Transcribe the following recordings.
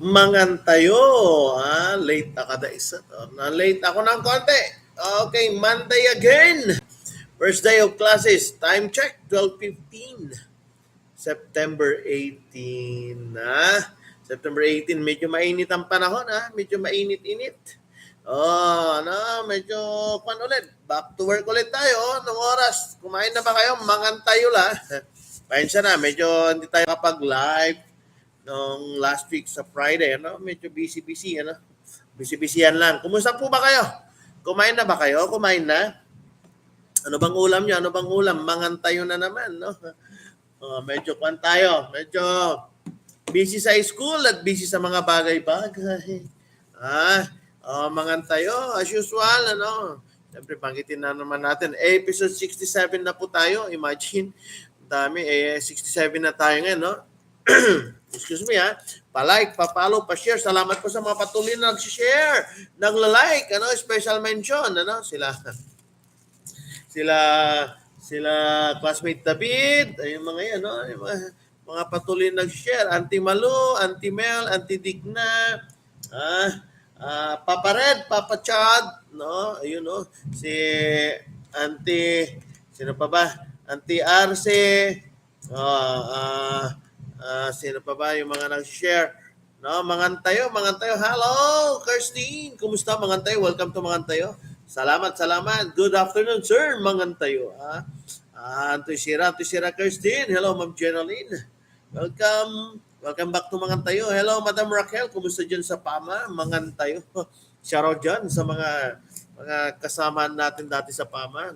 Mangantayo. Late na kada isa. Na-late ako ng konti. Okay, Monday again. First day of classes. Time check, 12:15. September 18 na. September 18, medyo mainit ang panahon Medyo mainit-init. Medyo ulit. Back to work ulit tayo. Nung oras, kumain na ba kayo? Mangantayo la. Pasensya na, medyo hindi tayo kapag-live nung last week sa Friday, Medyo busy-busy, Busy-busyan lang. Kumusta po ba kayo? Kumain na ba kayo? Kumain na? Ano bang ulam niyo? Ano bang ulam? Mangantayo na naman, medyo kwan tayo. Medyo busy sa school at busy sa mga bagay-bagay. Mangantayo, as usual, Siyempre, banggitin na naman natin. Episode 67 na po tayo. Imagine, dami, 67 na tayo ngayon, Excuse me, Pa-like, pa-follow, pa-share. Salamat po sa mga patuloy na nag-share, nagla-like, special mention, sila classmate David, yung mga yan, yung mga patuloy na nag-share. Auntie Malu, Auntie Mel, Auntie Digna, Papa Red, Papa Chad, ayun, si Auntie, sino pa ba? Auntie Arce, sino pa ba yung mga nag-share? Mangantayo. Hello, Kirstine. Kumusta, Mangantayo? Welcome to Mangantayo. Salamat. Good afternoon, sir, Mangantayo. Antoy Sira, Kirstine. Hello, Ma'am Jenaline. Welcome back to Mangantayo. Hello, Madam Raquel. Kumusta dyan sa PAMA? Mangantayo. Shoutout dyan sa mga kasama natin dati sa PAMA,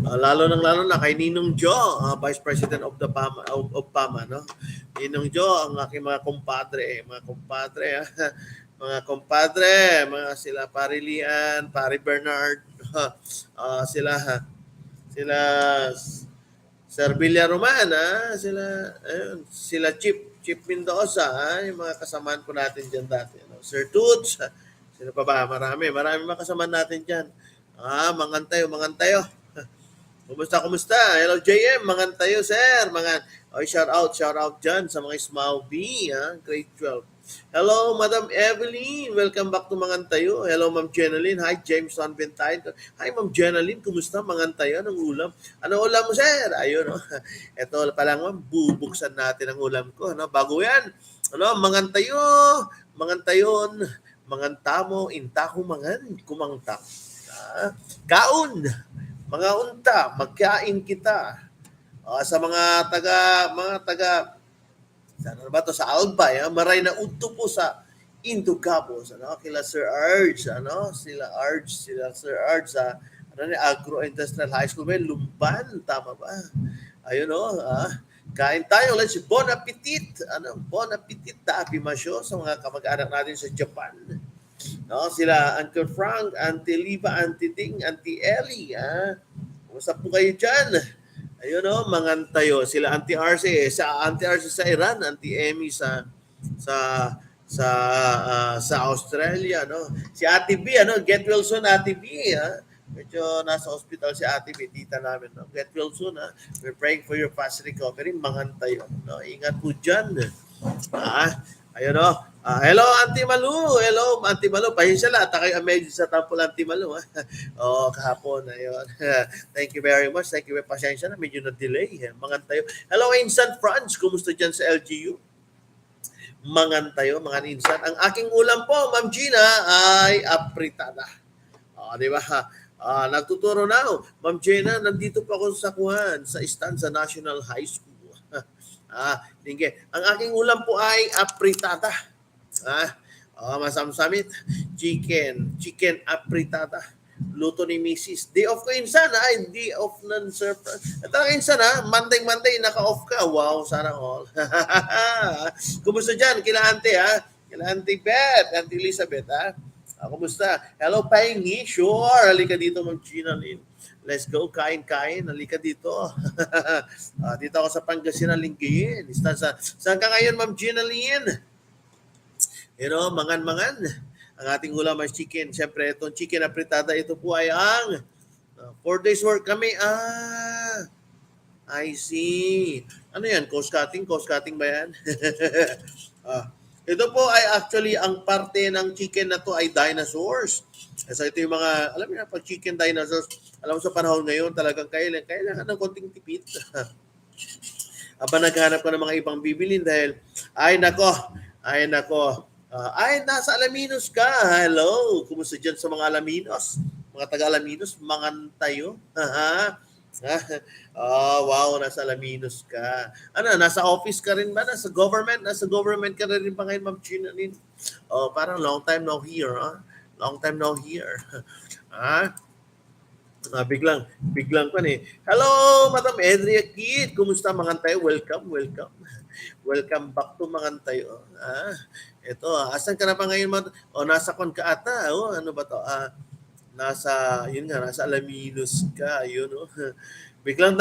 lalo na kay Ninong Jo, Vice President of the PAMA, of PAMA, Ninong Jo, ang aking mga kumpadre, mga sila Parilian, Pari Bernard, sila Sir Villaroman, sila Chip Mendoza, yung mga kasamaan ko natin diyan dati, Sir Toots, sino pa ba? Marami mga kasamaan natin diyan. Mangantayo. Kumusta? Hello, JM. Mangantayo, sir. Shout out dyan sa mga Ismao B, grade 12. Hello, Madam Evelyn. Welcome back to Mangantayo. Hello, Ma'am Jenaline. Hi, James Sanventine. Hi, Ma'am Jenaline. Kumusta? Mangantayo. Anong ulam? Ano ulam mo, sir? Ayun, Ito pa lang, ma'am. Bubuksan natin ang ulam ko. Bago yan. Mangantayon. Mangantamo. Intako mangan. Kumangtak. Kaon. Mga unta, magkain kita. Sa mga taga saan ba to, sa Albay, maray na udto po sa Indogabos, kila Sir Arj, sila Sir Arj sa Agro-Industrial High School, Lumban, tama ba? Ayun, kain tayo. Let's bon appetit. Bon appetit ta apimasyo sa mga kamag-anak natin sa Japan. Sila Uncle Frank, Auntie Liva, Auntie Ding, Auntie Ellie, Kumusta po kayo dyan? Ayun, Mangantayo. Sila Auntie Arce, Auntie Arce sa Iran, Auntie Emmy sa Australia, Si Ate B, get well soon, Ate B, Medyo nasa hospital si Ate B, tita namin, Get well soon, We're praying for your fast recovery. Mangantayo, Ingat po dyan. Ayun, hello, Auntie Malu. Hello, Auntie Malu. Pahinsya lang. Takay amazing sa Tampol, Auntie Malu. Kahapon. Ayun. Thank you very much. Thank you. Pasensya na. Medyo na-delay. Mangantayo. Hello, Insan France. Kumusta dyan sa LGU? Mangantayo, mga Insan. Ang aking ulam po, Ma'am Gina, ay apritada. Di ba? Nagtuturo na ako. Ma'am Gina, nandito pa ako sa Stanza National High School. Ang aking ulam po ay apritada. Masamsamit. Chicken apritada. Luto ni Mrs. Day off ko insan, day off ng Sir. Talaga insan, Monday, naka-off ka. Wow, sana all. Kumusta dyan? Kila Auntie, Kila Auntie Beth, Auntie Elizabeth, kumusta? Hello, Paingi. Sure. Halika dito, Ma'am Gina Lynn. Let's go, kain. Halika dito. Dito ako sa Pangasinan, Lingayen. Saan ka ngayon, Ma'am Gina Lynn? Mangan. Ang ating ulam ay chicken. Siyempre, itong chicken apritada, ito po ay ang 4 days work kami. I see. Ano yan? Cost cutting ba yan? Ito po ay actually ang parte ng chicken na to ay dinosaurs. So ito yung mga, alam niyo na, pag chicken dinosaurs, alam mo sa panahon ngayon talagang kailangan ng konting tipid. Aba naghanap ka ng mga ibang bibilin dahil, ay nako, ay nasa Alaminos ka. Hello, kumusta dyan sa mga Alaminos? Mga taga-Alaminos, mangantayo. Oh, wow, nasa Alaminos ka. Ano, nasa office ka rin ba? Nasa government? Nasa government ka rin ba ngayon, Ma'am Gina? Oh, parang long time no here, huh? Long time no here. Ah, biglang pa ni. Hello, Madam Edria Kid. Kumusta mga tayo? Welcome. Welcome back to mga tayo. Ito, asan ka na ba ngayon? Nasa kon ka ata. Ano ba to? Nasa Alaminos ka, yun, no? Bigla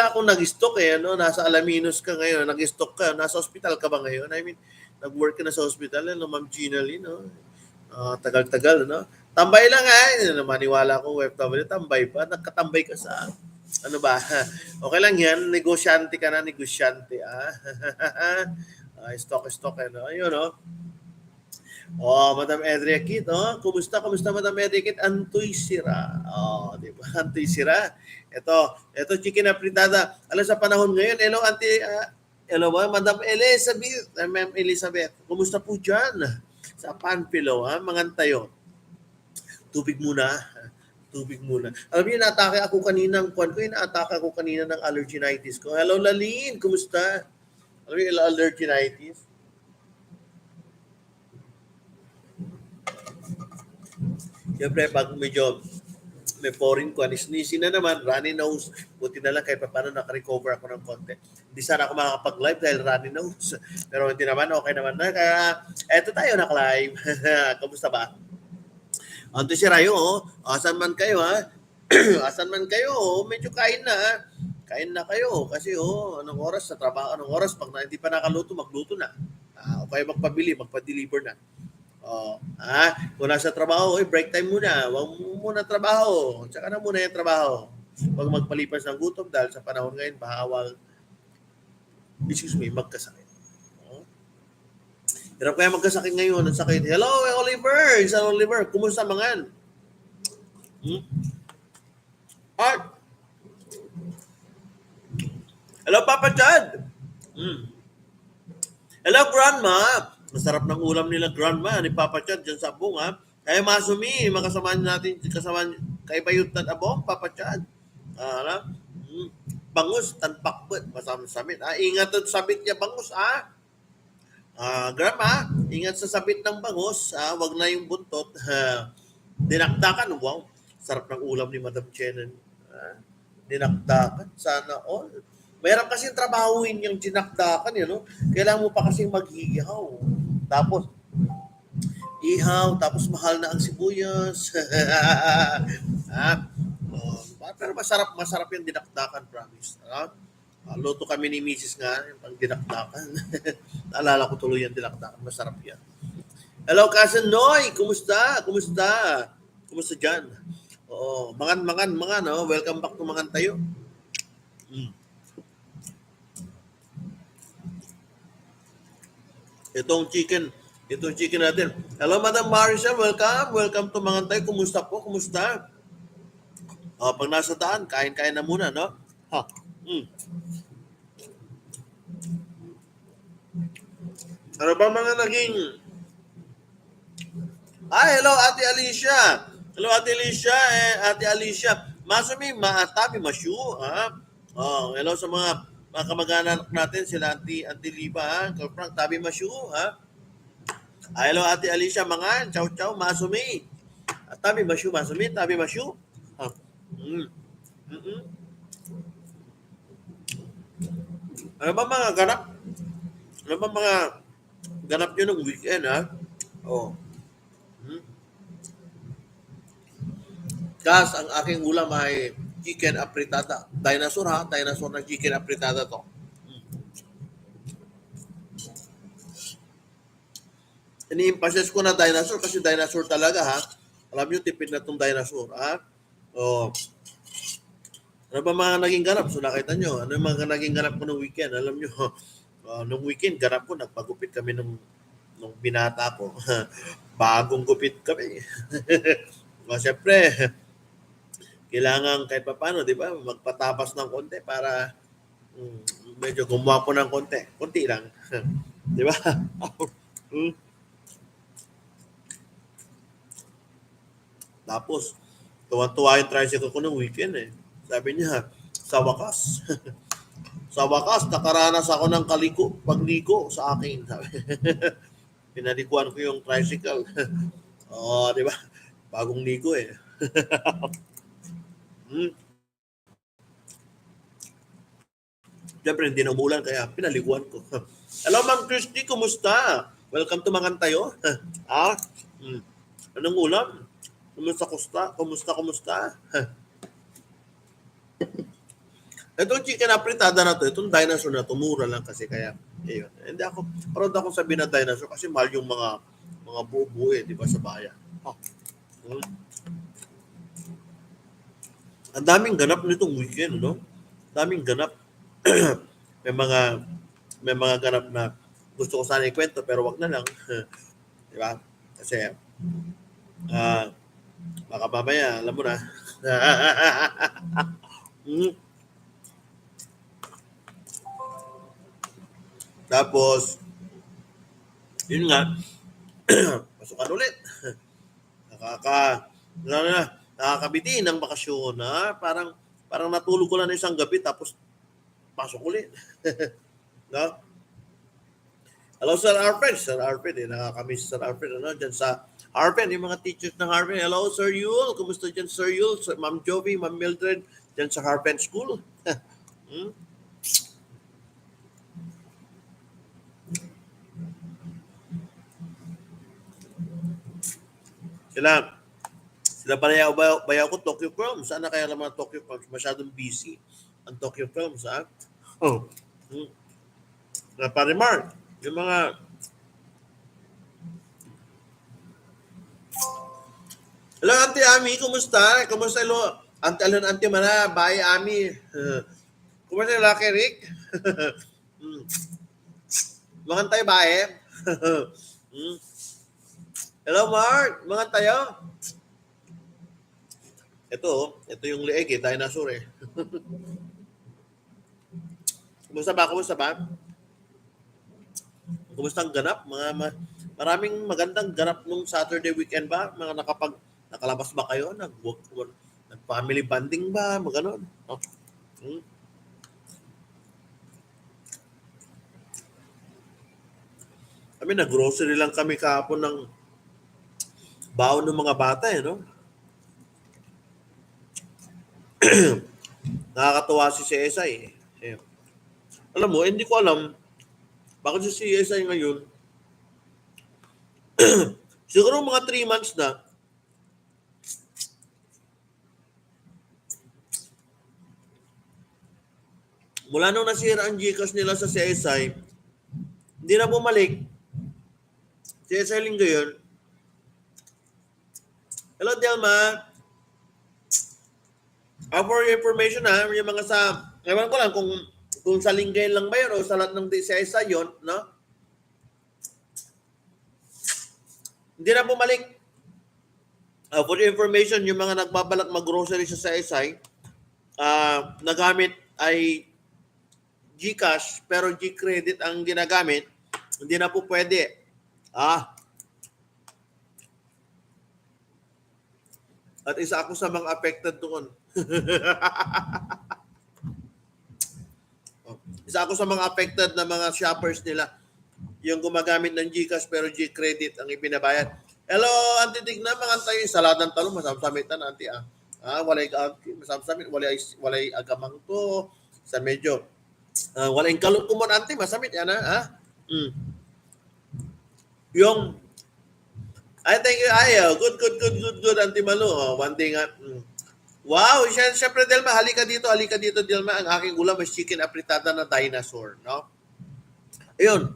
akong nag-stock nasa Alaminos ka ngayon, nag-stock ka, nasa hospital ka ba ngayon? I mean, nag-work ka na sa hospital, Ma'am Gina Lee, no? Tagal-tagal, no? Tambay lang maniwala ko, OFW, tambay pa, nagkatambay ka sa, ano ba? Okay lang yan, negosyante ka na, stock, no? Ayun, no? Madam Edria Kit, kumusta Madam Edria Kit? Antoy sira. Di ba? Antoy sira. Ito chicken apritada. Alam sa panahon ngayon, hello Madam Elizabeth, Ma'am Elizabeth. Kumusta po diyan? Sa Panpilo, mangantayo. Tubig muna. Alam niyo, inaatake ako kanina ng allerginitis ko. Hello Lalin, kumusta? Alam niyo, allerginitis. Siyempre, pag medyo may foreign ko, anisnisi na naman, runny nose, buti na lang kahit paano nakarecover ako ng konti. Hindi sana ako makakapag-live dahil runny nose. Pero hindi naman, okay naman na. Kaya, eto tayo nak-live. Kamusta ba? Anto si Rayo, asan man kayo, asan man kayo, medyo kain na. Kain na kayo kasi anong oras sa trabaho, anong oras pag hindi pa nakaluto, magluto na. O kayo magpa-deliver na. Kung nasa trabaho, break time muna. Huwag muna trabaho. Tsaka na muna yung trabaho. Huwag magpalipas ng gutom dahil sa panahon ngayon, bawal magkasakit. Hirap kaya magkasakit ngayon. Ang sakit. Hello, Oliver. Isa Oliver. Kumusta mangan? Art. Hello, Papa Chad. Hello, Grandma. Masarap ng ulam nila Grandma ni Papa Chad dyan sa Abong, Kaya Masumi, makasamahan natin, kay Bayut at Abong, Papa Chad. Bangus, tanpakbet, masam-samit. Ingat at sabit niya bangus, Grandma, ingat sa sabit ng bangus, wag na yung buntot. Dinakdakan, wow. Sarap ng ulam ni Madam Chenan. Dinakdakan, sana all. Mayroon kasi trabahuin yung dinakdakan, Kailangan mo pa kasi maghihaw. Tapos, tapos mahal na ang sibuyas. Pero masarap yung dinakdakan, promise. Luto kami ni Mrs. nga, yung dinakdakan. Naalala ko tuloy yung dinakdakan, masarap yan. Hello, Cousin Noy, kumusta? Kumusta dyan? Mangan, welcome back to Mangan tayo. Itong chicken natin. Hello, Madam Maricel. Welcome to Mangantay. Kumusta po? Kumusta? Pag nasa daan, kain-kain na muna, no? Ano ba mga naging... hello, Ate Alicia. Ate Alicia. Masumi, maatabi, masyu, hello sa mga kamag-anak natin, sila Auntie Liba, Frank, tabi masyu, hello, Ate Alicia, mangan, chow, Masumi. Tabi masyu, Masumi, tabi masyu. Ano ba mga ganap? Ganap nyo ng weekend, Kas, ang aking ulam ay chicken apritada. Dinosaur na chicken apritada to. Ini-emphasize ko na dinosaur kasi dinosaur talaga, Alam nyo, tipid na tong dinosaur, Ano ba mga naging ganap? So nakita nyo, mga naging ganap ko ng weekend? Alam nyo, nung weekend, ganap ko, nagpagupit kami ng nung binata ko, bagong gupit kami. O, siyempre, kailangan kahit papaano, di ba, magpatapas ng konti para medyo gumuwapo ng konti. Konti lang. Di ba? Mm. Tapos, tuwan-tuwa yung tricycle ko ng weekend eh. Sabi niya, sa wakas, sa wakas, nakaranas ako ng pagligo sa akin. Sabi. Pinalikuan ko yung tricycle. Oo, di ba? Bagong ligo eh. Hmm. Siyempre, hindi na umulan, kaya pinaliguan ko. Hello, Ma'am Christy, kumusta? Welcome to Mangantayo. Ah? Hmm. Anong ulam? Kumusta? Itong chicken apritada na to, itong dinosaur na to, mura lang kasi kaya, ayun. Hindi ako, proud ako sabihin na dinosaur kasi mahal yung mga buo-buo eh, di ba, sa bayan. Oh. Hmm. Ang daming ganap nitong weekend, no? Daming ganap. may mga ganap na gusto ko sana ikwento pero wag na lang. Di ba? Kasi baka mamaya, alam mo na. Hmm. Tapos, yun nga, pasukan ulit. Nakaka, nakakabiti ng bakasyon na parang natulog ko lang isang gabi tapos pasok ulit. No? Hello, Sir Arfred. Sir Arfred, nakakamiss Sir Arfred. Ano, dyan sa Arfred, yung mga teachers ng Arfred. Hello, Sir Yul. Kumusta dyan, Sir Yul? Ma'am Jovi, Ma'am Mildred, dyan sa Arfred School. Hmm? Sila bayaw ko, Tokyo Films. Sana kaya naman Tokyo Films? Masyadong busy ang Tokyo Films, ha? Oh. Na Parimar, yung mga hello, Auntie Ami, kumusta? Kumusta, hello? Auntie Mana, bye, Ami. Kumusta yung Lucky Rick? Mga tayo, bye. Hello, Mark. Mga tayo. Ito yung leeg eh, dinosaur eh. Kumusta ba? Kumusta ang ganap? Maraming magandang ganap nung Saturday weekend ba? Nakalabas ba kayo? Nag-family bonding ba? Maganon. Oh. Kami, nag-grocery lang kami kahapon ng baon ng mga bata eh, no? Nakakatuwa si CSI eh. Alam mo, hindi ko alam bakit si CSI ngayon siguro mga 3 months na mula nung nasira ang GCash nila sa CSI, hindi na bumalik. CSI linggo yun. Hello, Delma. For your information ha, yung mga sa, ewan ko lang kung sa Lingayen lang ba yun o sa lahat ng CSI yun, no? Hindi na bumalik. For your information, yung mga nagbabalak mag-grocery sa CSI, nagamit ay GCash pero G-credit ang ginagamit, hindi na po pwede. At isa ako sa mga affected doon. Isa ako sa mga affected na mga shoppers nila. Yung gumagamit ng GCash pero G-credit ang ibinabayad. Hello, Auntie Digna, mga tayo saladang talong, masamsamitan, Auntie walay masamsamit, walay agamang to, sa medyo walay kalot kumon, Auntie, masamit yan ha. Yung thank you. Good, Auntie Malu. One thing nga. Wow, syempre Delma, halika dito, Delma. Ang aking ulam is chicken apritada na dinosaur, no? Ayun.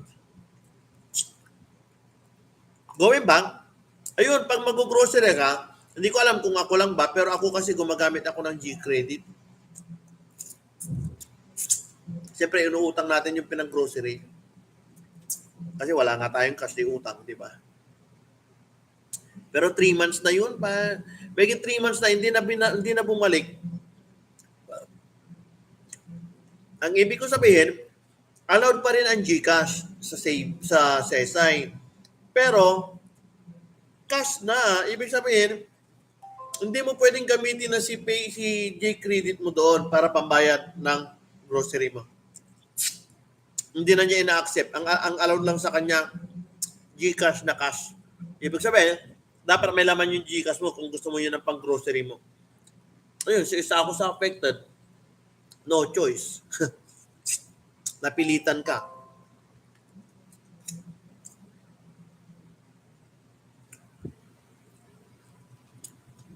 Going back, ayun, pag mag-grocery ka, hindi ko alam kung ako lang ba, pero ako kasi gumagamit ako ng G-credit. Siyempre, inuutang natin yung pinag-grocery. Kasi wala nga tayong cash di utang, di ba? Pero 3 months na yun pa. May 3 months na hindi na bumalik. Ang ibig ko sabihin, allowed pa rin ang GCash sa SESAY. Pero cash na, ibig sabihin, hindi mo pwedeng gamitin na si J-Credit mo doon para pambayad ng grocery mo. Hindi na niya ina-accept. Ang allowed lang sa kanya, GCash na cash. Ibig sabihin, dapat may laman yung GCash mo kung gusto mo yun ng pang-grocery mo. Ayun, so isa ako sa affected. No choice. Napilitan ka.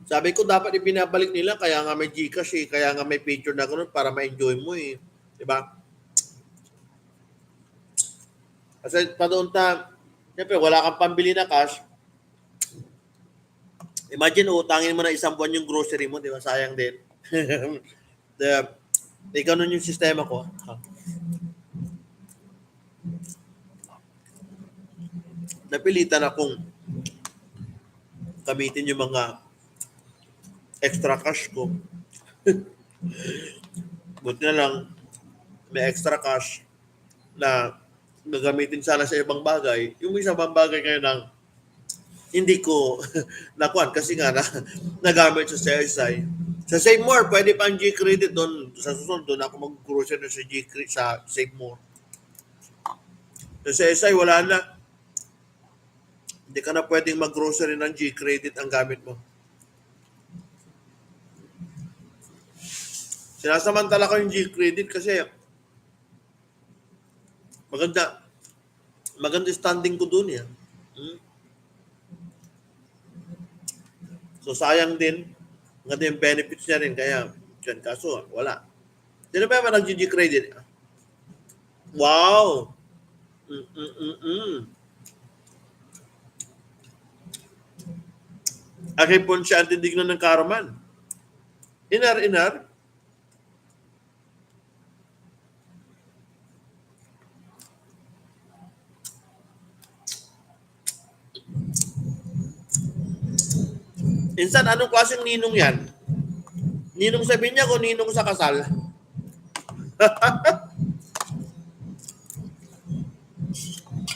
Sabi ko dapat ibinabalik nila kaya nga may GCash eh, kaya nga may picture na gano'n para ma-enjoy mo eh. 'Di ba? Kasi pa doon siyempre wala kang pambili na cash. Imagine utangin mo na isang buwan yung grocery mo, 'di ba? Sayang din. Ganun yung sistema ko. Napilitan akong gamitin yung mga extra cash ko. Buti na lang may extra cash na gagamitin sana sa ibang bagay. Yung isang bagay kayo ng hindi ko nakuan kasi nga nagamit sa CSI. Sa Save More, pwede pa ang G-Credit doon. Sa susunod doon ako mag-grocery na sa Save More. Sa CSI, wala na. Hindi ka na pwedeng mag-grocery ng G-Credit ang gamit mo. Sinasamantala ko yung G-Credit kasi maganda standing ko doon yan. So sayang din, maganda yung benefits niya rin, kaya dyan kaso, wala. Sino ba naman nag-G-Credit? Wow! Akin po siya ang tindignan ng Karaman. Inar. Insan, anong klaseng ninong yan? Ninong sa binyag o ninong sa kasal?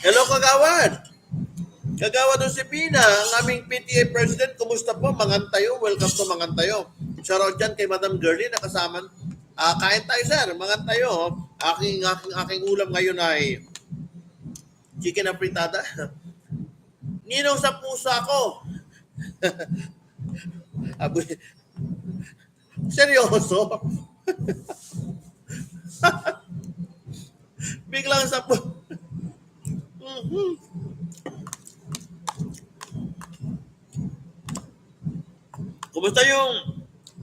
Hello, Kagawad. Kagawad ng Sipina, ang aming PTA President. Kumusta po? Mangantayo. Welcome to Mangantayo. Shoutout dyan kay Madam Girlie na kasama. Kain tayo, sir. Mangantayo. Aking ulam ngayon ay chicken na fritada. Ninong sa pusa ko. Aboy. Seryoso? Biglang sa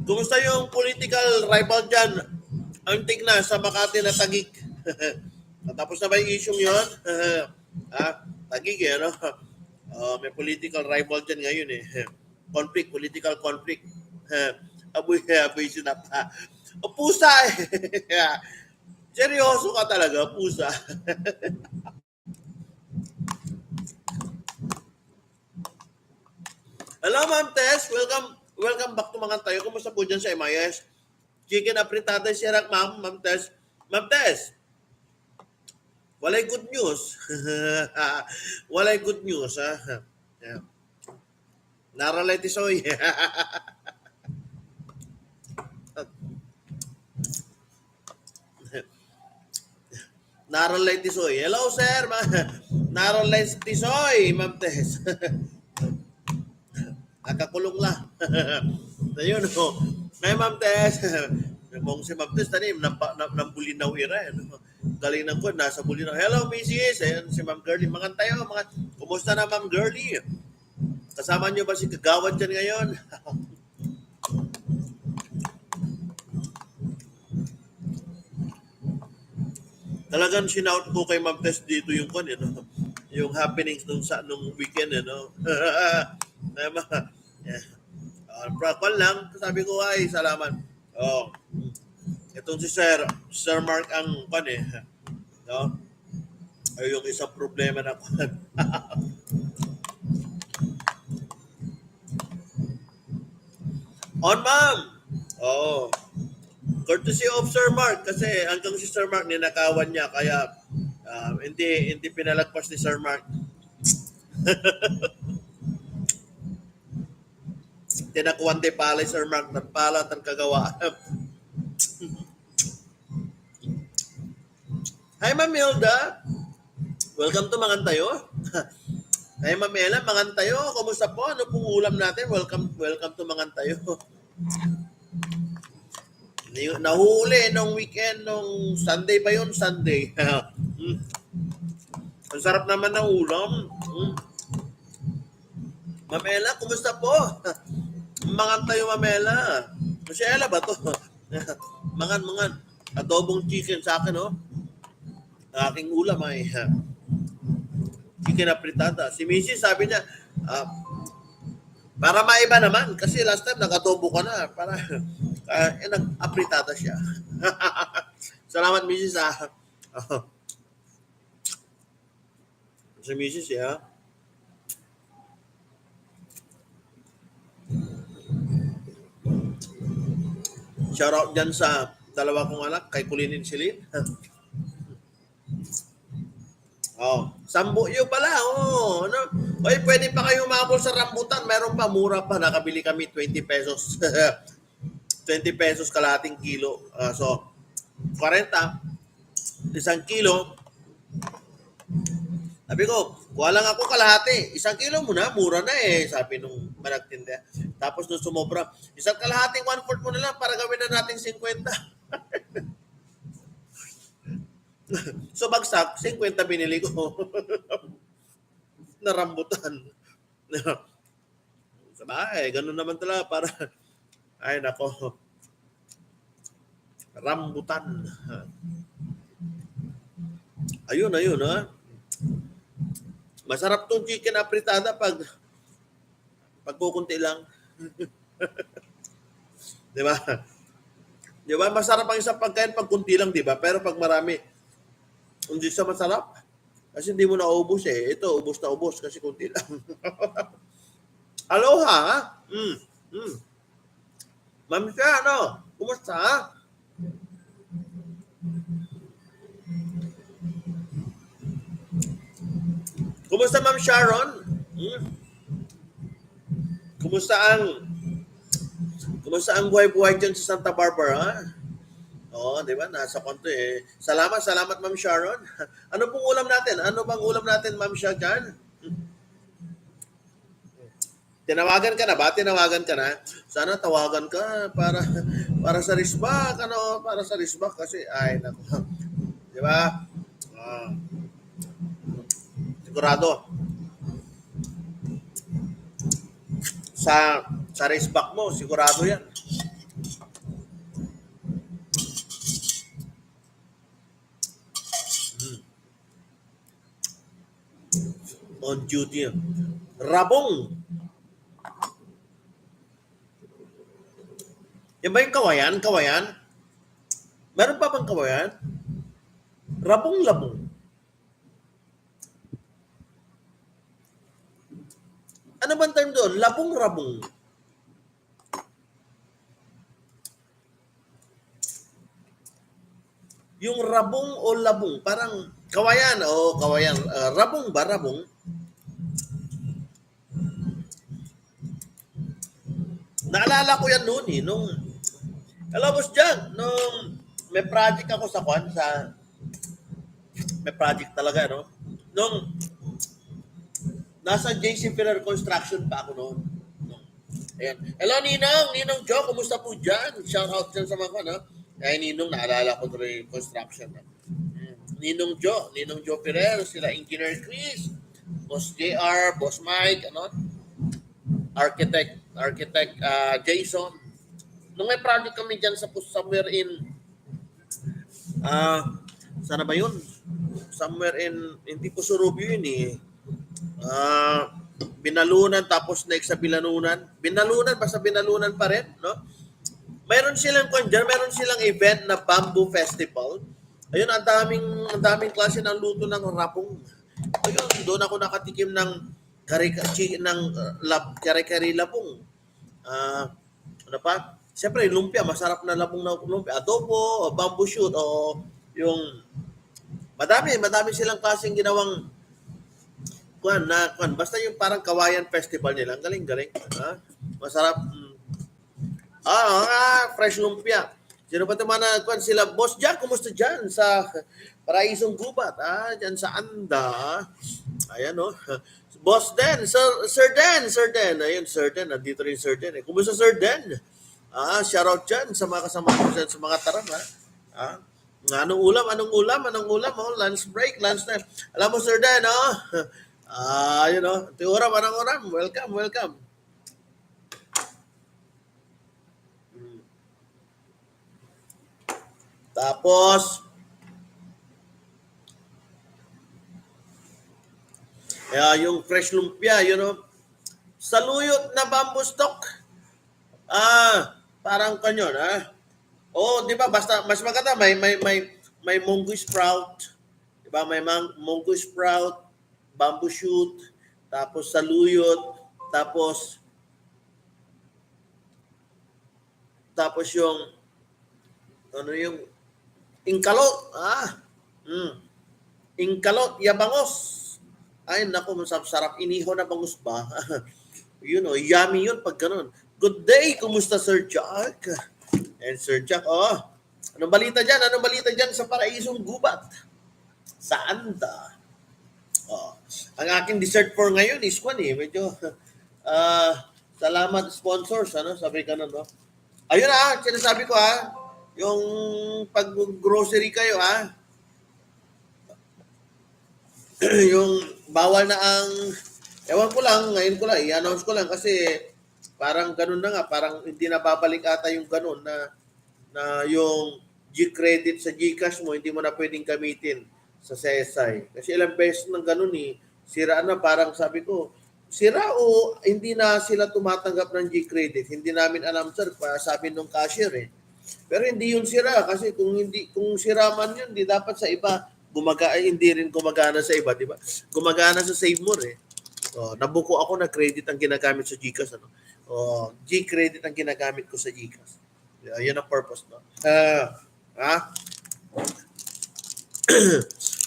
Kumusta yung political rival dyan? Ang tignan sa Makati na Taguig. Natapos na ba yung issue yun? Taguig eh, ano? May political rival dyan ngayon eh. Political conflict. Aboy sinapa. O pusa eh. Seryoso ka talaga, pusa. Hello, Ma'am Tess. Welcome back to Mangantayo. Kumusta po dyan sa MIS? Chicken apritada sirak, Ma'am Tess. Ma'am Tess, walay good news. Walay good news, ha? Yeah. Naralay tisoy. Naralay tisoy. Hello, sir. Naralay tisoy, Ma'am Tess. Nakakulong lang. Ayun, oh. Ngayon, Ma'am Tess. Kung si Ma'am Tess, tanim, ng Bulinaw ira. Galing ng ko, nasa Bulinaw. Hello, Mrs. Ayun, si Ma'am Girlie. Mangantayo. Kumusta na, Ma'am Girlie? Kasama niyo ba si Kagawad dyan ngayon? Talagang sinout ko kay Ma'am Tess dito yung kon, yung happenings nung weekend, Prakon lang, sabi ko ay salamat. Itong si Sir Mark ang kon no? Ay, yung isang problema na ko. On, ma'am! Oo. Courtesy of Sir Mark kasi hanggang si Sir Mark ninakawan niya kaya hindi pinalagpas ni Sir Mark. Tinakuan de pala Sir Mark ng pala tan kagawa. Hi Ma'am Hilda. Welcome to Mangantayo. Hi Ma'am Ella, Mangantayo. Kumusta po? Ano pong ulam natin? Welcome to Mangantayo. Nahuli nung weekend, nung Sunday pa yun, Sunday. Ang sarap naman ng ulam. Mamela, kumusta po? Mangantayo, Mamela. Si Ella ba to? Mangan. Adobong chicken sa akin, oh. Aking ulam ay chicken apritada. Si Mrs. sabi niya, para maiba naman, kasi last time nag-adobo ka na. Para nag-apritada siya. Salamat, Mrs. Si Mrs. ya. Shout out dyan sa dalawa kong anak, kay Kulinin Silin. Sambuyo pala. Ano? Oy, pwede pa kayo umabol sa rambutan. Meron pa, mura pa. Nakabili kami 20 pesos. 20 pesos kalahating kilo. So, 40. Isang kilo. Sabi ko, kuha lang ako kalahati. Isang kilo muna, mura na eh. Sabi nung managtinda. Tapos nung sumobra, isang kalahating 1/4 mo na lang para gawin na natin 50. So bagsak, 50 binili ko. Narambutan. Sabay, ganun naman talaga para, ay nako, rambutan. Ayun ha. Masarap tong chicken apritada pag kukunti lang. Di ba? Di ba? Masarap ang isang pagkain pag kunti lang, di ba? Pero pag marami, hindi siya masarap. Kasi hindi mo naubos eh. Ito, ubos na ubos kasi kunti lang. Aloha! Ma'am siya, ano? Kumusta? Kumusta, Ma'am Sharon? Kumusta ang buhay-buhay dyan sa Santa Barbara? Di ba? Nasa konto eh. Salamat, Ma'am Sharon. Ano pong ulam natin? Ano bang ulam natin, Ma'am Sharon? Tinawagan ka na ba? Sana tawagan ka para sa risbak, para sa risbak kasi ay nako. Di ba? Sigurado. Sa risbak mo, sigurado 'yan. On duty. Rabong. Yan ba yung kawayan? Meron pa bang kawayan? Rabong-labong. Ano bang term doon? Labong-rabong. Yung rabong o labong, parang kawayan. Kawayan. Rabong ba? Rabong? Naalala ko yan noon eh. Hello, Boss John. Nung may project ako sa may project talaga, no? Nung nasa JC Ferrer Construction pa ako noon. Ayan. Hello, Ninong Joe, kumusta po dyan? Shout out dyan sa mga, no? Ay, Ninong, naalala ko tuloy construction. No? Ninong Joe Ferrer, sila Engineer Chris, Boss JR, Boss Mike, Architect Jason. Nung may project kami dyan somewhere in sana ba yun? Somewhere in hindi po Surubio yun eh. Binalunan tapos next sa Binalunan. Basta Binalunan pa rin, no? Meron silang event na Bamboo Festival. Ayun, ang daming klase ng luto ng rapong. Ayun, doon ako nakatikim ng kare-kare labong. Ah, ano pa? Siyempre, lumpia, masarap na labong na lumpia. Adobo, o bamboo shoot, o yung madami silang klaseng ginawang basta yung parang kawayan festival nila. Ang galing-galing. Ha? Masarap. Fresh lumpia. Sino pa naman na sila Boss Jack, kumusta dyan sa Paraisong Gubat? Dyan sa Anda. Ayan, oh. Boss Den, Sir Den. Ayun, Sir Den. Nandito rin Sir Den. Kumusta Sir Den? Shout out dyan sa mga kasama ko dyan sa mga taram, ha? Ah, anong ulam? Oh, lunch break, lunch time. Alam mo, Sir Den, oh. Yun, oh. Tiuram, anong oram? Welcome. Tapos, yung fresh lumpia, you know, saluyot na bamboo stock. Parang kanyon, ha? Oh, di ba basta mas maganda may munggo sprout, di ba? Munggo sprout, bamboo shoot, tapos saluyot, tapos yung ano yung ingkalot, ingkalot, yabangos. Ay, naku, masarap. Iniho na bangus ba? Yummy yun pag ganun. Good day, kumusta Sir Jack? And Sir Jack, anong balita dyan? Sa Paraisong Gubat? Sa Anda? Ang aking dessert for ngayon is medyo, salamat sponsors, sabi ka na, no? Ayun sinasabi ko yung pag-grocery kayo yung bawal na ang ewan ko lang, ngayon ko lang, i-announce ko lang kasi parang ganun na nga, parang hindi na babalik ata yung ganun na yung G-credit sa GCash mo, hindi mo na pwedeng gamitin sa CSI. Kasi ilang beses nang ganun sira na, parang sabi ko, sira o hindi na sila tumatanggap ng G-credit. Hindi namin alam sir, sabi nung cashier Pero hindi yun sira kasi kung sira man yun, di dapat sa iba hindi rin gumagana sa iba, di ba? Gumagana sa Save More nabuko ako na credit ang ginagamit sa GCash G-credit ang ginagamit ko sa GCash. Yun ang purpose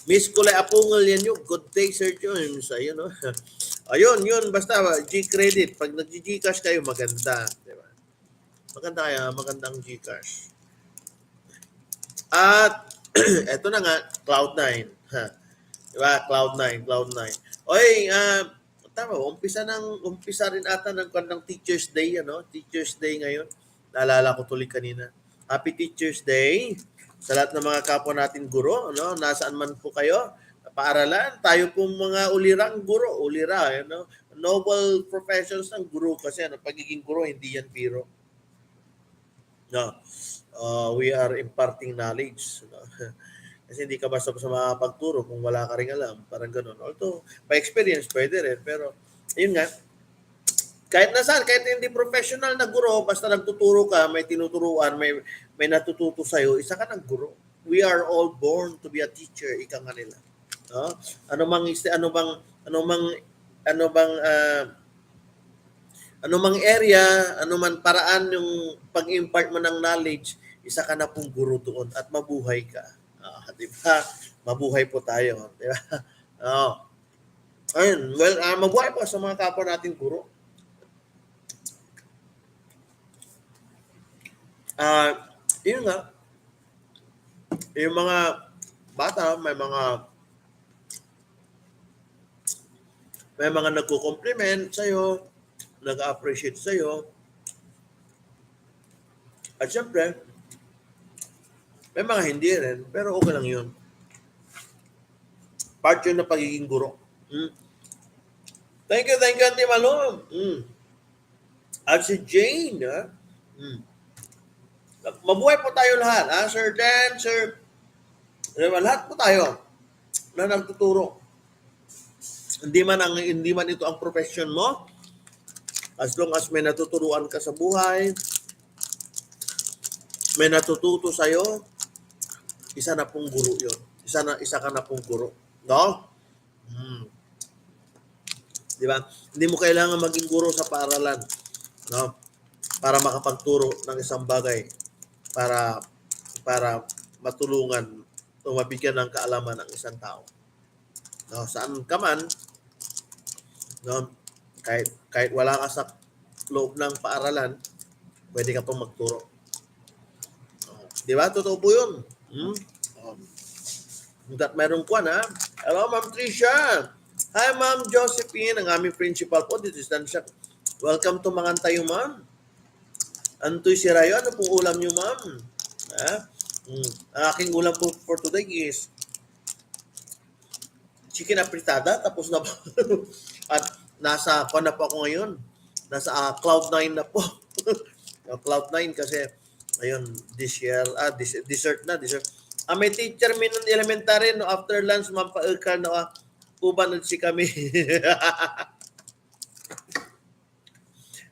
Miss Kulay Apungol yan yung good day Sir Jones. Ayun, yun basta G-credit pag nag-GCash kayo maganda, di ba? Magandang GCash. At eto na nga, Cloud9. Diba? Cloud9. Oy, tama, umpisa rin ata ng Teacher's Day, Teacher's Day ngayon. Naalala ko tuloy kanina. Happy Teacher's Day sa lahat ng mga kapwa natin guro, Nasaan man po kayo, paaralan, tayo pong mga ulira, noble professions ng guro kasi pagiging guro hindi yan biro. No. We are imparting knowledge. Kasi hindi ka basta sa mga pagturo kung wala ka rin alam. Parang ganun. Although, by experience, pwede rin. Pero, yun nga, kahit hindi professional na guro, basta nagtuturo ka, may tinuturuan, may natututo sa'yo, isa ka ng guro. We are all born to be a teacher, ika nga nila. Ano mang area, ano man paraan yung pag-impart mo ng knowledge, isa ka na pong guro doon at mabuhay ka. Di ba? Mabuhay po tayo. Di ba? Ayun. Well, mabuhay po sa mga kapwa nating guro. Yun nga. Yung mga bata, may mga nagko-compliment sa'yo, nag-appreciate sa'yo. At syempre, may mga hindi rin, pero okay lang yun. Part yun na pagiging guro. Thank you, Auntie Malum. At si Jane, mabuhay po tayo lahat, Sir Dan, Sir, lahat po tayo na nagtuturo. Hindi man ito ang profession mo, as long as may natuturuan ka sa buhay, may natututo sa'yo, isa na pong guro yun. Isa ka na pong guro. No? Di ba? Hindi mo kailangan maging guro sa paaralan. No? Para makapagturo ng isang bagay. Para matulungan o mabigyan ng kaalaman ng isang tao. No? Saan ka man, no? Kahit wala ka sa loob ng paaralan, pwede ka pang magturo. Di ba? Totoo po yun. That mayroong kwan, ha? Hello, Ma'am Tricia. Hi, Ma'am Josephine, ang aming principal po dito sa Dansya. Welcome to Mangantayo, Ma'am. Antoy si Rayo, ano pong ulam niyo, Ma'am? Ang aking ulam po for today is chicken apritada, tapos na po. At nasa kwan na po ako ngayon. Nasa Cloud9 na po. Cloud9 kasi ayun, dessert na. May teacher min ng elementary no after lunch mampaekal no uban si kami.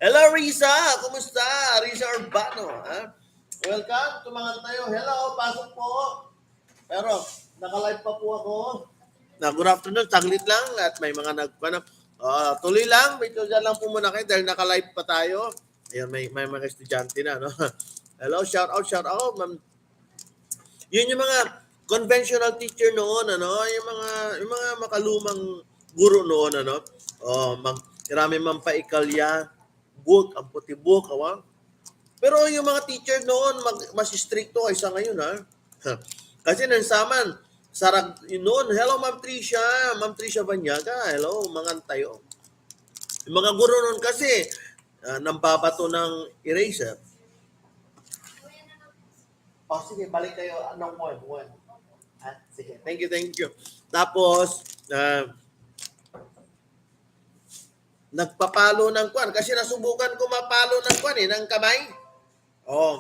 Hello Risa, kumusta? Risa Urbano, ha? Welcome to Mangantayo. Hello, pasok po. Pero naka-live pa po ako. Good afternoon, saglit lang at may mga tuloy lang, medyo dyan lang po muna kayo dahil naka-live pa tayo. Ayun, may mga estudyante na, no? Hello, shout out, ma'am. Yun yung mga conventional teacher noon, ano? Yung mga makalumang guro noon, ano? Marami man paikalya, book, ang puti book, awa. Pero yung mga teacher noon, mas stricto kaysa ngayon, ha? Kasi nansaman, sarag noon. Hello, Ma'am Tricia Banyaga. Hello, Mangantayo. Yung mga guro noon kasi, nambabato ng eraser. Sige, balik kayo. Anong one? Sige, thank you. Tapos, nagpapalo ng kwan. Kasi nasubukan ko mapalo ng kwan ng kamay.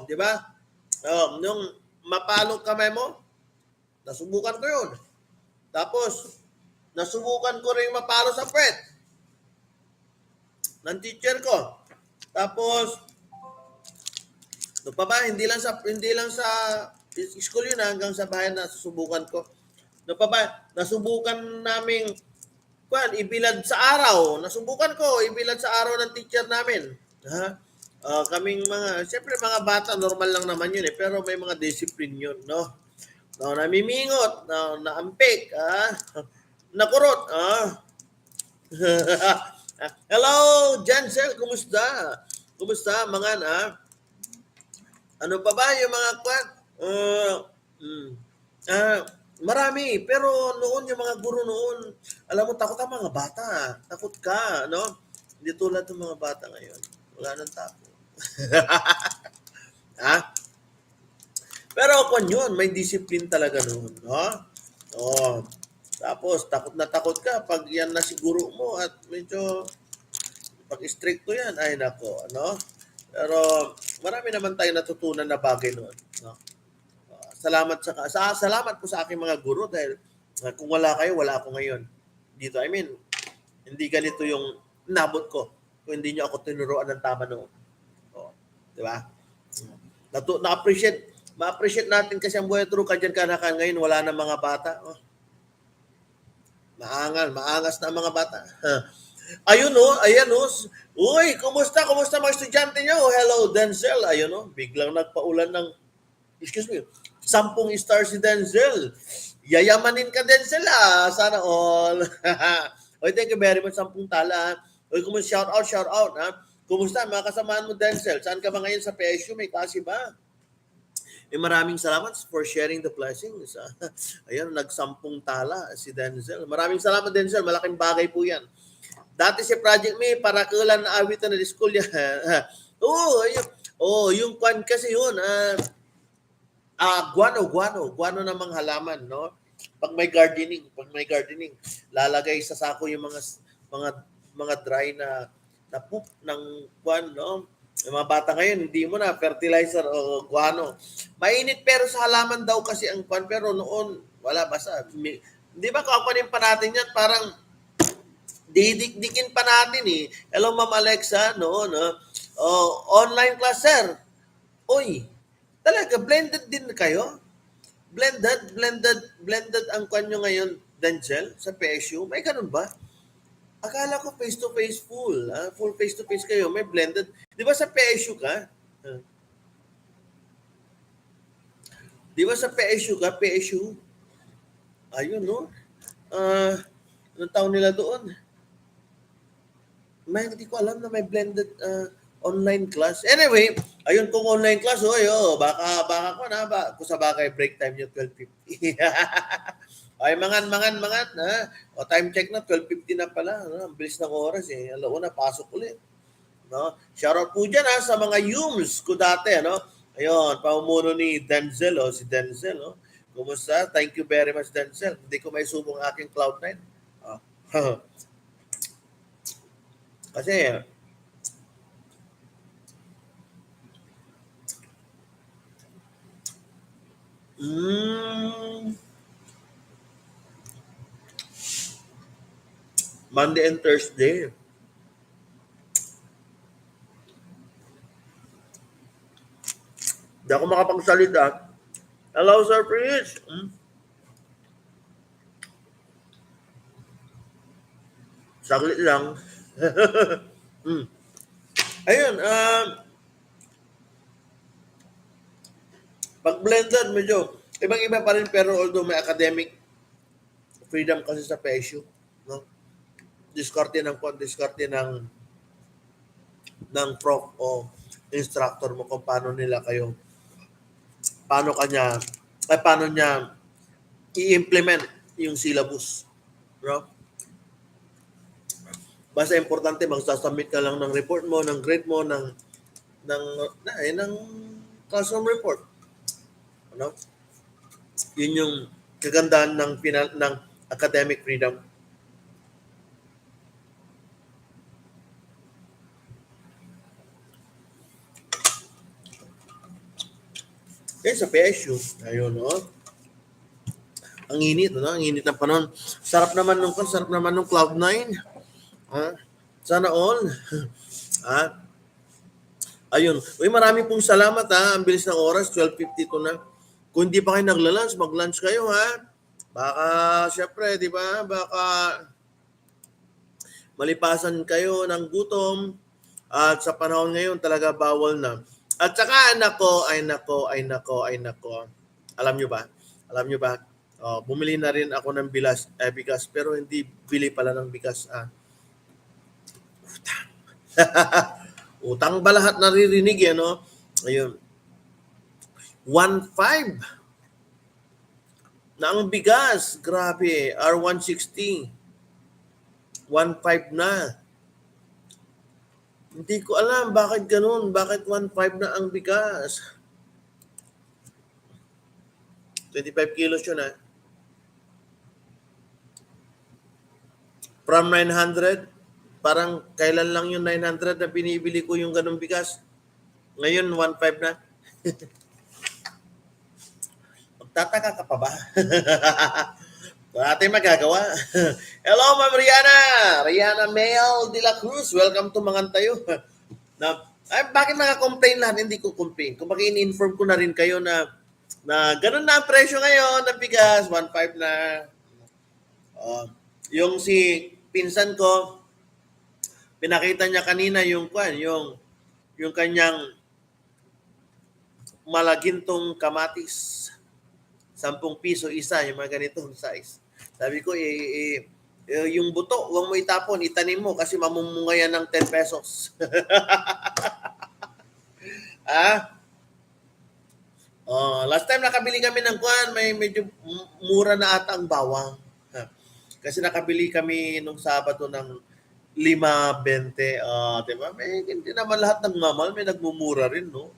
Di ba? Nung mapalo kamay mo, nasubukan ko yun. Tapos, nasubukan ko rin mapalo sa puwet ng teacher ko. Tapos, pa ba, hindi lang sa school yun hanggang sa bahay na susubukan ko. Pa ba, nasubukan naming ibilad sa araw. Nasubukan ko ibilad sa araw ng teacher namin. Kaming siyempre mga bata, normal lang naman yun pero may mga discipline yun, no? Namimingot, naampik, nakurot, Hello, Jansel, kumusta? Kumusta, mga ano pa ba yung mga marami, pero noon yung mga guro noon, alam mo, takot ang mga bata. Takot ka, no? Hindi tulad ng mga bata ngayon. Wala nang takot. Pero kung yun, may discipline talaga noon, no? Tapos, takot na takot ka pag yan na siguro mo at medyo pag stricto yan, ay nako, ano? Pero marami naman tayo natutunan na bagay noon, no? Salamat po sa aking mga guro dahil kung wala kayo, wala ako ngayon. Dito, hindi ganito yung nabot ko kung hindi niyo ako tinuruan ng tama noon. Di ba? Ma-appreciate natin kasi ang buhay true ka dyan kanakan ngayon, wala na mga bata. Maangas na mga bata. Ayan Uy, kumusta mga estudyante niyo? Hello, Denzel. Ayun biglang nagpaulan ng, 10 stars si Denzel. Yayamanin ka, Denzel, Sana all. Oy, thank you very much, 10 tala. Oy, shout out, ha? Kumusta, mga kasamaan mo, Denzel? Saan ka ba ngayon sa PSU? May klase ba? Maraming salamat for sharing the blessings. Ayun, 10 tala si Denzel. Maraming salamat, Denzel. Malaking bagay po yan. Dati si Project May, parakulan na awitan na school yan. Yung kwan kasi yun. Guano ng mga halaman, no? Pag may gardening, lalagay sa sako yung mga dry na poop ng kwan, no? Yung mga bata ngayon, hindi mo na fertilizer o guano. Mainit pero sa halaman daw kasi ang kwan, pero noon wala basta. Hindi ba kapanin pa natin yan? Parang didikdikin pa natin eh. Hello, Ma'am Alexa, no? Online class, sir. Uy, talaga, blended din kayo? Blended ang kanyo ngayon, Denzel, sa PSU. May ganun ba? Akala ko face-to-face full. Full face-to-face kayo. May blended. Di ba sa PSU ka? Ah, Di ba sa PSU ka? PSU? Ayun, no? Ah, anong tawag nila doon? Hindi ko alam na may blended online class. Anyway, ayun kung online class, baka ko na ba, kung sa bagay break time yung 12:50. Ay, mangan, ha? O, time check na, 12:50 na pala. Ang bilis ng oras, eh. Alauna, pasok ulit. No? Shoutout po dyan, ha, sa mga Yums ko dati, ano? Ayun, pamumuno ni Denzel, si Denzel, no? Kumusta? Thank you very much, Denzel. Hindi ko may subong aking Cloud9. Ah. Kasi, mm, Monday and Thursday. Hindi ako makapagsalita. Hello, Sir Prince. Saglit lang. mm. Ayun, pag blended, medyo ibang-iba pa rin pero although may academic freedom kasi sa PSU, no? Diskarte ng prof o instructor mo kung paano niya i-implement yung syllabus. No? Basta importante magsasubmit ka lang ng report mo, ng grade mo, ng classroom report. Ano? Yun yung kagandahan ng academic freedom. Sa PSU, ayun, no? Ang init, no? Ang init ng panahon. Sarap naman nung Cloud9. Sana all. Ayun. Uy, marami pong salamat, ha. Ang bilis ng oras, 12:52 na. Kung hindi pa kayo nagla-lunch, mag-lunch kayo, ha. Baka, syempre, di ba? Baka malipasan kayo ng gutom. At sa panahon ngayon, talaga bawal na. At saka, nako. Alam nyo ba? Bumili na rin ako ng bigas, pero hindi bili pala ng bigas. Utang. Utang ba lahat naririnig yan, no? Ayun. 1.5 na ang bigas. Grabe. R160. 1.5 na. Hindi ko alam bakit ganun. Bakit 1.5 na ang bigas? 25 kilos yun, ha? From 900, parang kailan lang yung 900 na binibili ko yung ganung bigas. Ngayon, 1.5 na. Magtataka ka pa ba? Wala tayong magagawa. Hello, Ma'am Rihanna Mel de la Cruz. Welcome to Mangantayo. Bakit naka-complain lahat? Hindi ko complain. Kung in-inform ko na rin kayo na ganun na ang presyo ngayon ng bigas, 1.5 na. Yung si pinsan ko, pinakita niya kanina yung kanyang malagintong kamatis. 10 piso isa, yung mga ganitong size. Sabi ko, yung buto, huwag mo itapon, itanim mo kasi mamumunga yan ng 10 pesos. Last time nakabili kami ng may medyo mura na ata ang bawang. Kasi nakabili kami nung Sabado ng 5.20. Diba? Hindi naman lahat ng mamahal, may nagmumura rin, no?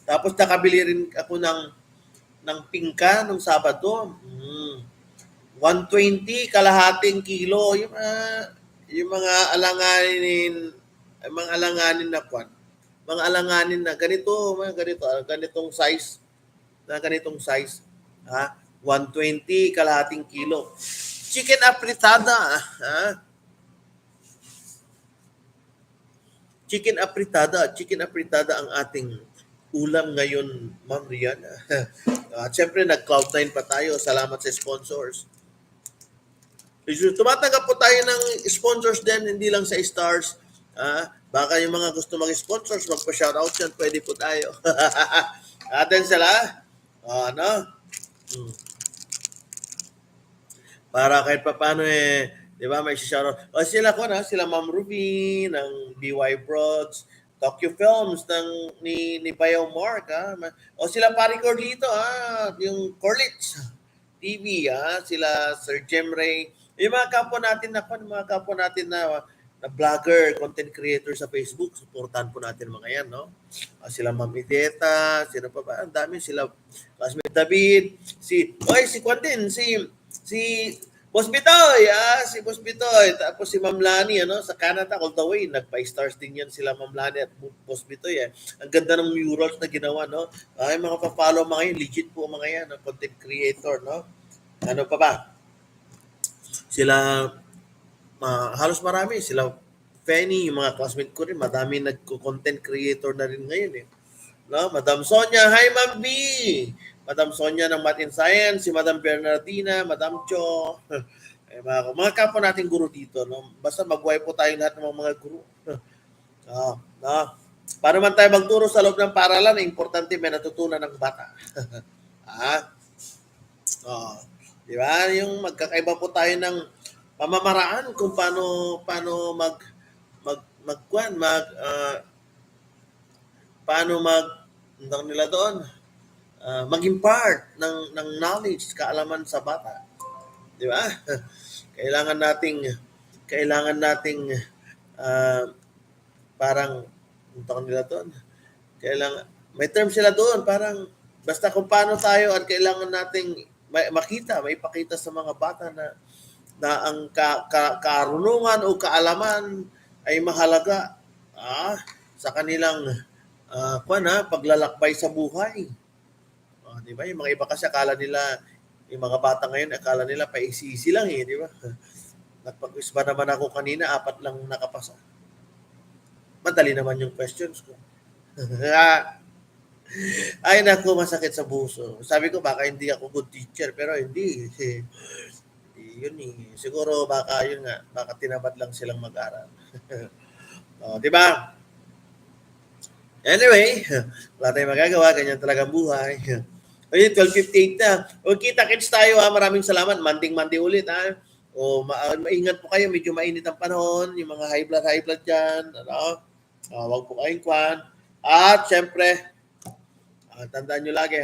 Tapos nakabili rin ako ng pingka nung Sabado. 120, kalahating kilo. Yung mga alanganin na mga alanganin na ganitong size. 120, kalahating kilo. Chicken apritada. Chicken apritada ang ating ulam ngayon, Ma'am Rian. At syempre, nag-Cloud9 pa tayo. Salamat sa sponsors. Tumatanggap po tayo ng sponsors din, hindi lang sa Stars. Baka yung mga gusto mag-sponsors, magpa-shoutout yan, pwede po tayo. Atin sila. Ano? Hmm. Para kahit pa paano di ba, may shoutout. O sila ko na, sila Ma'am Ruby ng BY Broads, Tokyo Films ni Bayaw Mark, O sila Pari Corlito, yung Corlitz TV, sila Sir Jem Ray, yung mga kapwa natin na vlogger, content creator sa Facebook, supportan po natin mga yan, no? Sila Ma'am Ideta, sino pa ba? Ang dami, sila Classmate David, si Kwan din, si Boss Bitoy, si Boss Bitoy, tapos si Ma'am Lani, sa Canada, all the way, nagpa-stars din yan sila Ma'am Lani at Boss Bitoy, Ang ganda ng murals na ginawa, no? Ay, mga pa-follow mga yan, legit po mga yan, content creator, no? Ano pa ba? Sila, halos marami, sila Fanny, yung mga classmate ko rin, madami nagko-content creator na rin ngayon, No? Madam Sonia, hi Ma'am B! Madam Sonia ng Math and Science, si Madam Bernardina, Madam Jo, mga kapwa nating guro dito, no? Basta magbuhay po tayong lahat ng mga guro. No? Para man tayo magturo sa loob ng paaralan, importante may natutunan ng bata. Di ba? Yung magkakaiba po tayo ng pamamaraan kung paano nila doon mag-impart ng knowledge, kaalaman sa bata. Di ba? Kailangan nating parang nila doon. May term sila doon, parang basta kung paano tayo at kailangan nating maipakita sa mga bata na ang karunungan o kaalaman ay mahalaga sa kanilang paglalakbay sa buhay. Di ba? Yung mga iba kasi akala nila, yung mga bata ngayon, akala nila paisisi lang di ba? Nagpag-quiz ba naman ako kanina, 4 lang nakapasa. Madali naman yung questions ko. Ay naku, masakit sa puso. Sabi ko baka hindi ako good teacher, pero hindi. Yun siguro baka yun nga, baka tinamad lang silang mag-aral. Di ba? Anyway, wala tayong magagawa, ganyan talagang buhay. Ayun, 12:58 na. O kita-kits tayo maraming salamat. Manding-mandi ulit maingat po kayo, medyo mainit ang panahon, yung mga high blood dyan, wag po kayong kwan. At syempre, tandaan nyo lagi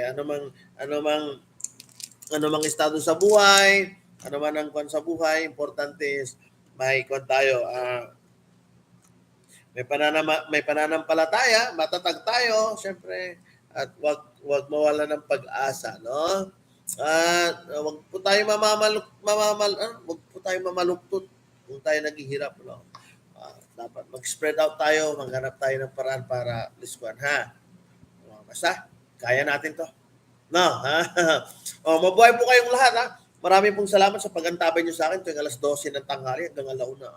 ano mang estado sa buhay, ano man ang kwan sa buhay, importante is may kwan tayo, may pananampalataya, matatag tayo, syempre, at wag mawala ng pag-asa, no? At wag po tayo wag po tayo mamaluktot kung tayo naghihirap, no? Dapat mag-spread out tayo, maghanap tayo ng paraan para liskuan, basta kaya natin 'to. No, mabuhay po kayong lahat, Maraming pong salamat sa pagantabay nyo sa akin tuwing alas 12 ng tanghali hanggang alauna.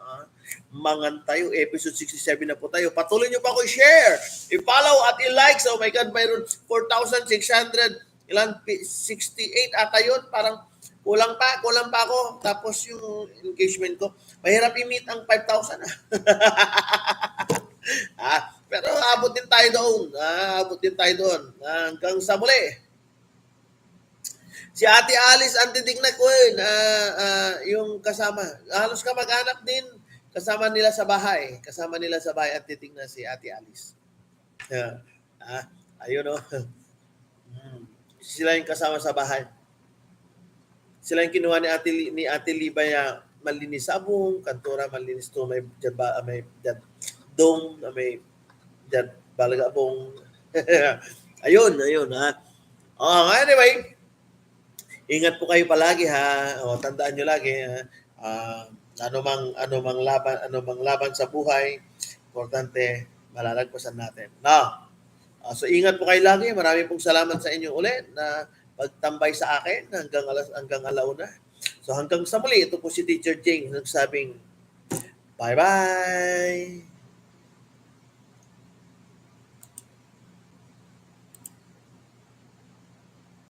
Mangan tayo, episode 67 na po tayo. Patuloy nyo pa ako i-share, i-follow at i-like. Oh my God, mayroon 4,668 ata yun. Parang kulang pa ako. Tapos yung engagement ko, mahirap i-meet ang 5,000. Pero abot din tayo doon. Hanggang sa muli. Si Ate Alice ang titignan ko yung kasama. Halos kamag-anak din. Kasama nila sa bahay at titignan si Ate Alice. Ayun Sila yung kasama sa bahay. Sila yung kinuha ni Ate Libaya malinis sabong, kantura malinis to, may dome, may balagabong. ayun anyway, ingat po kayo palagi tandaan nyo lagi anumang laban sa buhay, importante malalagpasan natin. So ingat po kayo lagi. Marami pong salamat sa inyo ulit na pagtambay sa akin hanggang alauna. So hanggang sa muli, ito po si Teacher Jing nagsabing bye-bye.